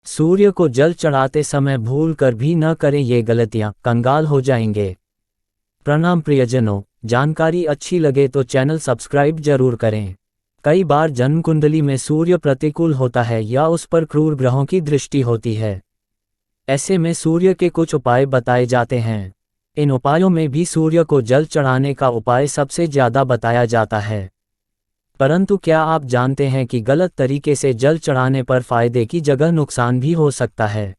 सूर्य को जल चढ़ाते समय भूल कर भी न करें ये गलतियां, कंगाल हो जाएंगे। प्रणाम प्रियजनों, जानकारी अच्छी लगे तो चैनल सब्सक्राइब जरूर करें। कई बार जन्म कुंडली में सूर्य प्रतिकूल होता है या उस पर क्रूर ग्रहों की दृष्टि होती है। ऐसे में सूर्य के कुछ उपाय बताए जाते हैं। इन उपायों में भी सूर्य को जल चढ़ाने का उपाय सबसे ज्यादा बताया जाता है। परंतु क्या आप जानते हैं कि गलत तरीके से जल चढ़ाने पर फायदे की जगह नुकसान भी हो सकता है।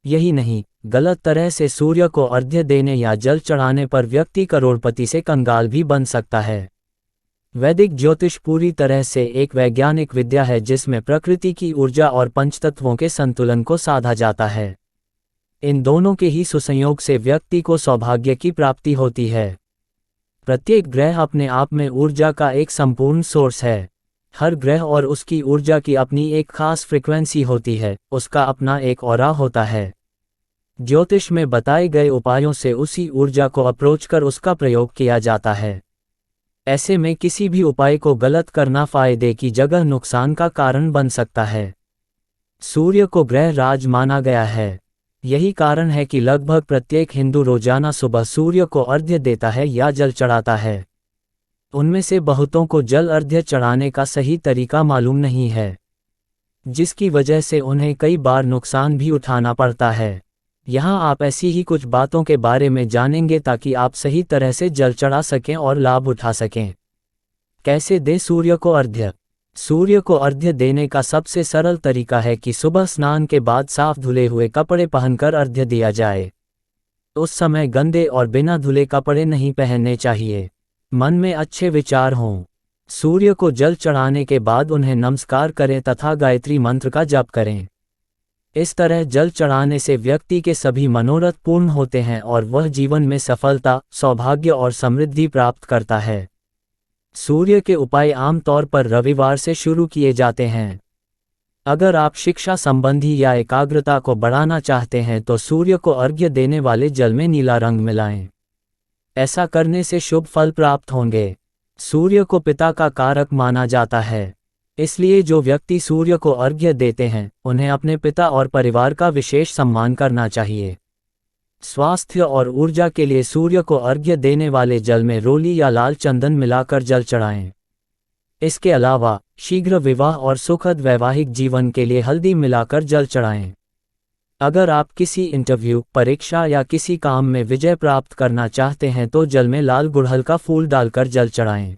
यही नहीं, गलत तरह से सूर्य को अर्घ्य देने या जल चढ़ाने पर व्यक्ति करोड़पति से कंगाल भी बन सकता है। वैदिक ज्योतिष पूरी तरह से एक वैज्ञानिक विद्या है जिसमें प्रकृति की ऊर्जा और पंचतत्वों के संतुलन को साधा जाता है। इन दोनों के ही सुसंयोग से व्यक्ति को सौभाग्य की प्राप्ति होती है। प्रत्येक ग्रह अपने आप में ऊर्जा का एक संपूर्ण सोर्स है। हर ग्रह और उसकी ऊर्जा की अपनी एक खास फ्रीक्वेंसी होती है, उसका अपना एक ऑरा होता है। ज्योतिष में बताए गए उपायों से उसी ऊर्जा को अप्रोच कर उसका प्रयोग किया जाता है। ऐसे में किसी भी उपाय को गलत करना फायदे की जगह नुकसान का कारण बन सकता है। सूर्य को ग्रह राज माना गया है। यही कारण है कि लगभग प्रत्येक हिंदू रोजाना सुबह सूर्य को अर्घ्य देता है या जल चढ़ाता है। उनमें से बहुतों को जल अर्घ्य चढ़ाने का सही तरीका मालूम नहीं है, जिसकी वजह से उन्हें कई बार नुकसान भी उठाना पड़ता है। यहाँ आप ऐसी ही कुछ बातों के बारे में जानेंगे ताकि आप सही तरह से जल चढ़ा सकें और लाभ उठा सकें। कैसे दें सूर्य को अर्घ्य? सूर्य को अर्घ्य देने का सबसे सरल तरीका है कि सुबह स्नान के बाद साफ धुले हुए कपड़े पहनकर अर्घ्य दिया जाए। उस समय गंदे और बिना धुले कपड़े नहीं पहनने चाहिए। मन में अच्छे विचार हों। सूर्य को जल चढ़ाने के बाद उन्हें नमस्कार करें तथा गायत्री मंत्र का जप करें। इस तरह जल चढ़ाने से व्यक्ति के सभी मनोरथ पूर्ण होते हैं और वह जीवन में सफलता, सौभाग्य और समृद्धि प्राप्त करता है। सूर्य के उपाय आमतौर पर रविवार से शुरू किए जाते हैं। अगर आप शिक्षा संबंधी या एकाग्रता को बढ़ाना चाहते हैं तो सूर्य को अर्घ्य देने वाले जल में नीला रंग मिलाएं। ऐसा करने से शुभ फल प्राप्त होंगे। सूर्य को पिता का कारक माना जाता है, इसलिए जो व्यक्ति सूर्य को अर्घ्य देते हैं उन्हें अपने पिता और परिवार का विशेष सम्मान करना चाहिए। स्वास्थ्य और ऊर्जा के लिए सूर्य को अर्घ्य देने वाले जल में रोली या लाल चंदन मिलाकर जल चढ़ाएं। इसके अलावा शीघ्र विवाह और सुखद वैवाहिक जीवन के लिए हल्दी मिलाकर जल चढ़ाएं। अगर आप किसी इंटरव्यू, परीक्षा या किसी काम में विजय प्राप्त करना चाहते हैं तो जल में लाल गुड़हल का फूल डालकर जल चढ़ाएं।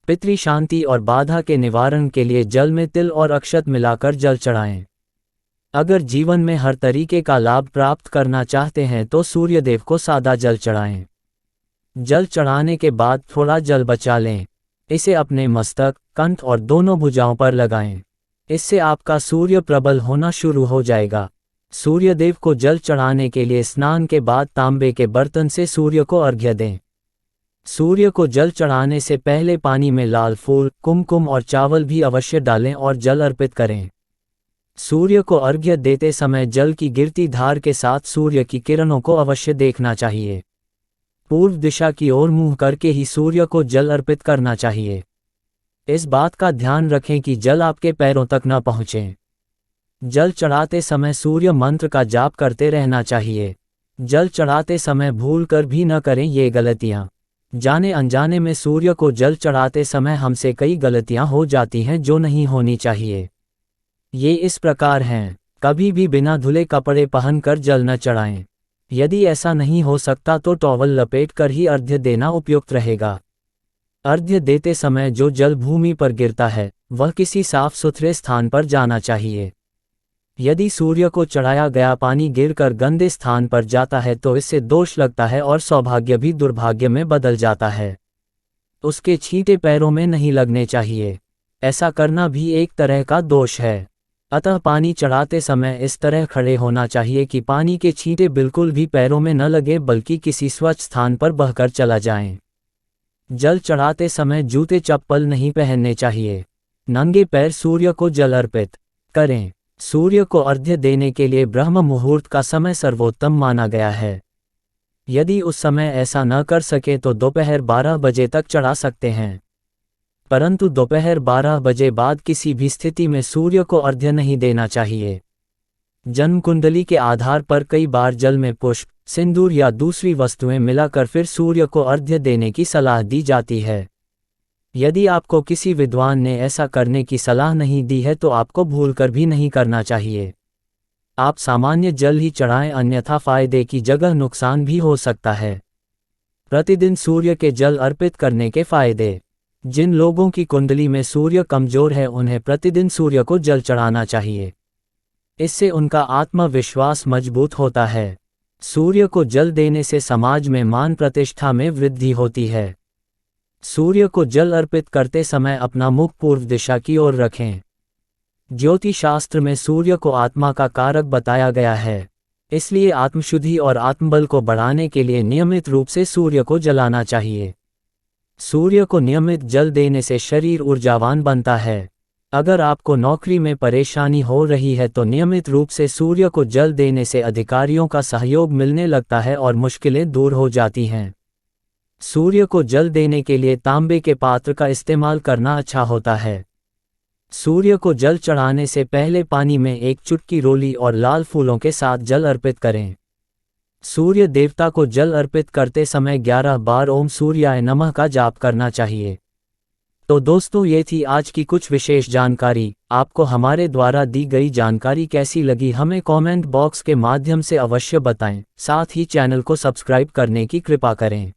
पितृ शांति और बाधा के निवारण के लिए जल में तिल और अक्षत मिलाकर जल चढ़ाएं। अगर जीवन में हर तरीके का लाभ प्राप्त करना चाहते हैं तो सूर्यदेव को सादा जल चढ़ाएं। जल चढ़ाने के बाद थोड़ा जल बचा लें। इसे अपने मस्तक, कंठ और दोनों भुजाओं पर लगाएं। इससे आपका सूर्य प्रबल होना शुरू हो जाएगा। सूर्यदेव को जल चढ़ाने के लिए स्नान के बाद तांबे के बर्तन से सूर्य को अर्घ्य दें। सूर्य को जल चढ़ाने से पहले पानी में लाल फूल, कुमकुम और चावल भी अवश्य डालें और जल अर्पित करें। सूर्य को अर्घ्य देते समय जल की गिरती धार के साथ सूर्य की किरणों को अवश्य देखना चाहिए। पूर्व दिशा की ओर मुंह करके ही सूर्य को जल अर्पित करना चाहिए। इस बात का ध्यान रखें कि जल आपके पैरों तक न पहुँचे। जल चढ़ाते समय सूर्य मंत्र का जाप करते रहना चाहिए। जल चढ़ाते समय भूल कर भी न करें ये गलतियाँ। जाने अनजाने में सूर्य को जल चढ़ाते समय हमसे कई गलतियाँ हो जाती हैं जो नहीं होनी चाहिए। ये इस प्रकार हैं। कभी भी बिना धुले कपड़े पहनकर जल न चढ़ाएं। यदि ऐसा नहीं हो सकता तो टॉवल लपेट कर ही अर्घ्य देना उपयुक्त रहेगा। अर्घ्य देते समय जो जल भूमि पर गिरता है वह किसी साफ सुथरे स्थान पर जाना चाहिए। यदि सूर्य को चढ़ाया गया पानी गिरकर गंदे स्थान पर जाता है तो इससे दोष लगता है और सौभाग्य भी दुर्भाग्य में बदल जाता है। उसके छींटे पैरों में नहीं लगने चाहिए। ऐसा करना भी एक तरह का दोष है। अतः पानी चढ़ाते समय इस तरह खड़े होना चाहिए कि पानी के छींटे बिल्कुल भी पैरों में न लगे बल्कि किसी स्वच्छ स्थान पर बहकर चला जाएं। जल चढ़ाते समय जूते चप्पल नहीं पहनने चाहिए। नंगे पैर सूर्य को जल अर्पित करें। सूर्य को अर्घ्य देने के लिए ब्रह्म मुहूर्त का समय सर्वोत्तम माना गया है। यदि उस समय ऐसा न कर सके तो दोपहर 12 बजे तक चढ़ा सकते हैं, परंतु दोपहर 12 बजे बाद किसी भी स्थिति में सूर्य को अर्घ्य नहीं देना चाहिए। जन्म कुंडली के आधार पर कई बार जल में पुष्प, सिंदूर या दूसरी वस्तुएं मिलाकर फिर सूर्य को अर्घ्य देने की सलाह दी जाती है। यदि आपको किसी विद्वान ने ऐसा करने की सलाह नहीं दी है तो आपको भूलकर भी नहीं करना चाहिए। आप सामान्य जल ही चढ़ाएं, अन्यथा फायदे की जगह नुकसान भी हो सकता है। प्रतिदिन सूर्य के जल अर्पित करने के फायदे। जिन लोगों की कुंडली में सूर्य कमजोर है उन्हें प्रतिदिन सूर्य को जल चढ़ाना चाहिए। इससे उनका आत्मविश्वास मजबूत होता है। सूर्य को जल देने से समाज में मान प्रतिष्ठा में वृद्धि होती है। सूर्य को जल अर्पित करते समय अपना मुख पूर्व दिशा की ओर रखें। ज्योतिष शास्त्र में सूर्य को आत्मा का कारक बताया गया है, इसलिए आत्मशुद्धि और आत्मबल को बढ़ाने के लिए नियमित रूप से सूर्य को जलाना चाहिए। सूर्य को नियमित जल देने से शरीर ऊर्जावान बनता है। अगर आपको नौकरी में परेशानी हो रही है तो नियमित रूप से सूर्य को जल देने से अधिकारियों का सहयोग मिलने लगता है और मुश्किलें दूर हो जाती हैं। सूर्य को जल देने के लिए तांबे के पात्र का इस्तेमाल करना अच्छा होता है। सूर्य को जल चढ़ाने से पहले पानी में एक चुटकी रोली और लाल फूलों के साथ जल अर्पित करें। सूर्य देवता को जल अर्पित करते समय 11 बार ओम सूर्याय नमः का जाप करना चाहिए। तो दोस्तों, ये थी आज की कुछ विशेष जानकारी। आपको हमारे द्वारा दी गई जानकारी कैसी लगी हमें कमेंट बॉक्स के माध्यम से अवश्य बताएं। साथ ही चैनल को सब्सक्राइब करने की कृपा करें।